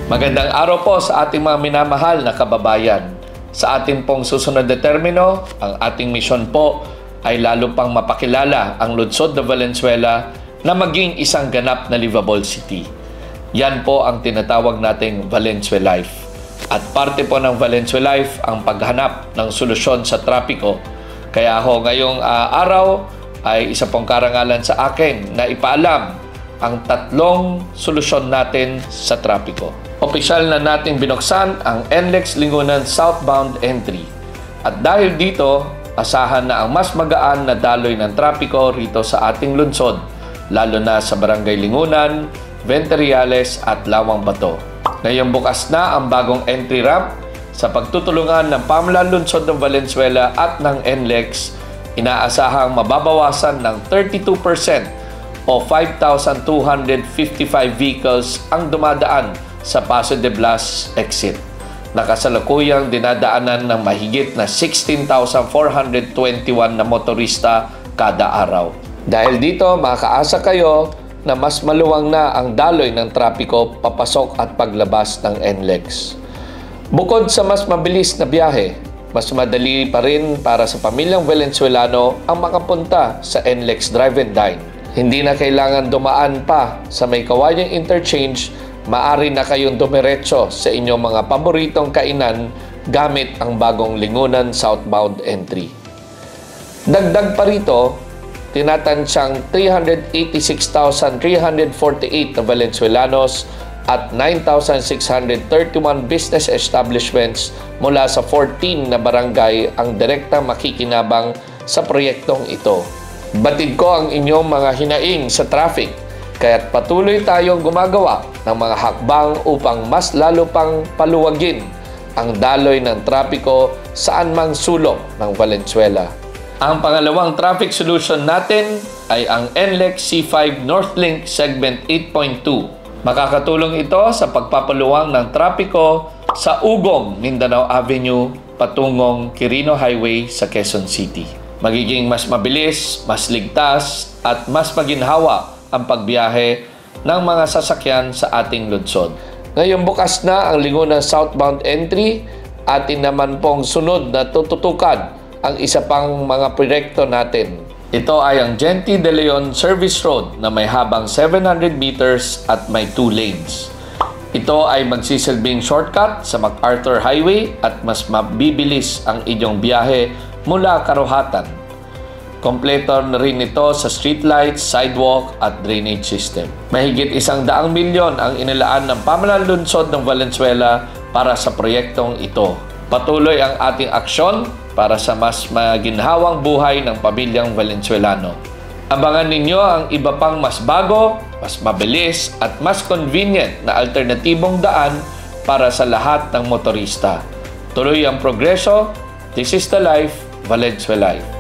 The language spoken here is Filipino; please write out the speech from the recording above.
Magandang araw po sa ating mga minamahal na kababayan. Sa ating pong susunod na termino, ang ating misyon po ay lalo pang mapakilala ang lungsod ng Valenzuela na maging isang ganap na livable city. Yan po ang tinatawag nating Valenzuelife. At parte po ng Valenzuelife ang paghanap ng solusyon sa trapiko. Kaya ho ngayong araw ay isa pong karangalan sa akin na ipaalam ang 3 solusyon natin sa trapiko. Opisyal na nating binuksan ang NLEX Lingunan Southbound Entry. At dahil dito, asahan na ang mas magaan na daloy ng trapiko rito sa ating lungsod, lalo na sa Barangay Lingunan, Venteriales at Lawang Bato. Ngayong bukas na ang bagong entry ramp sa pagtutulungan ng Pamahalaan Lungsod ng Valenzuela at ng NLEX, inaasahang mababawasan ng 32% o 5,255 vehicles ang dumadaan sa Paso de Blas exit. Nakasalukuyang dinadaanan ng mahigit na 16,421 na motorista kada araw. Dahil dito, makakaasa kayo na mas maluwang na ang daloy ng trapiko papasok at paglabas ng NLEX. Bukod sa mas mabilis na biyahe, mas madali pa rin para sa pamilyang Valenzuelano ang makapunta sa NLEX Drive and Dine. Hindi na kailangan dumaan pa sa may Kawayang Interchange, maaari na kayong dumiretso sa inyong mga paboritong kainan gamit ang bagong Lingunan Southbound Entry. Dagdag pa rito, tinatansyang 386,348 na Valenzuelanos at 9,631 business establishments mula sa 14 na barangay ang direktang makikinabang sa proyektong ito. Batid ko ang inyong mga hinaing sa traffic, kaya't patuloy tayong gumagawa ng mga hakbang upang mas lalo pang paluwagin ang daloy ng trapiko saan mang sulok ng Valenzuela. Ang pangalawang traffic solution natin ay ang NLEX C5 Northlink Segment 8.2. Makakatulong ito sa pagpapaluwang ng trapiko sa Ugong, Mindanao Avenue patungong Quirino Highway sa Quezon City. Magiging mas mabilis, mas ligtas at mas maginhawa ang pagbiyahe ng mga sasakyan sa ating lungsod. Ngayon bukas na ang Lingunan Southbound Entry, atin naman pong sunod na tututukan ang isa pang mga proyekto natin. Ito ay ang Gente de Leon Service Road na may habang 700 meters at may 2 lanes. Ito ay magsisilbing shortcut sa MacArthur Highway at mas mabibilis ang inyong biyahe mula Karuhatan. Kompleto na rin ito sa streetlights, sidewalk at drainage system. Mahigit 100 milyon ang inilaan ng Pamahalaan Lungsod ng Valenzuela para sa proyektong ito. Patuloy ang ating aksyon para sa mas maginhawang buhay ng pamilyang Valenzuelano. Abangan ninyo ang iba pang mas bago, mas mabilis at mas convenient na alternatibong daan para sa lahat ng motorista. Tuloy ang progreso. This is the life, Valenzuelife.